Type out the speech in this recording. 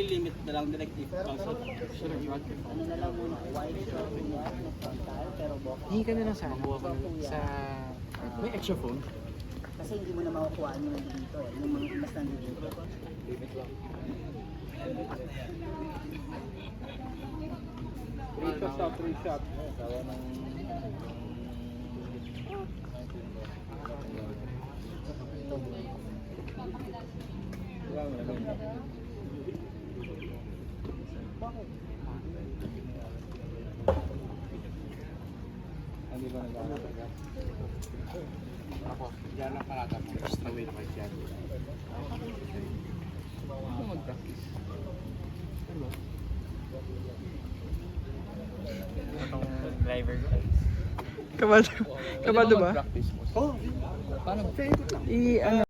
limit na lang directive. Also, Ano na lang muna, white short niya, na frontal, pero box. Hingi ka na lang sana sa... May extra phone? Kasi hindi mo na makukuha yung nandito eh, yung mga mas nandito. free shot. Hindi ba nag-aaral? Ako, diyan lang kalata mo. Basta wait pa dyan. Ano mag-practice? Ano? Itong driver ko. Kabado. Kabado ba? Practice mo. Oh, paano? I, ano?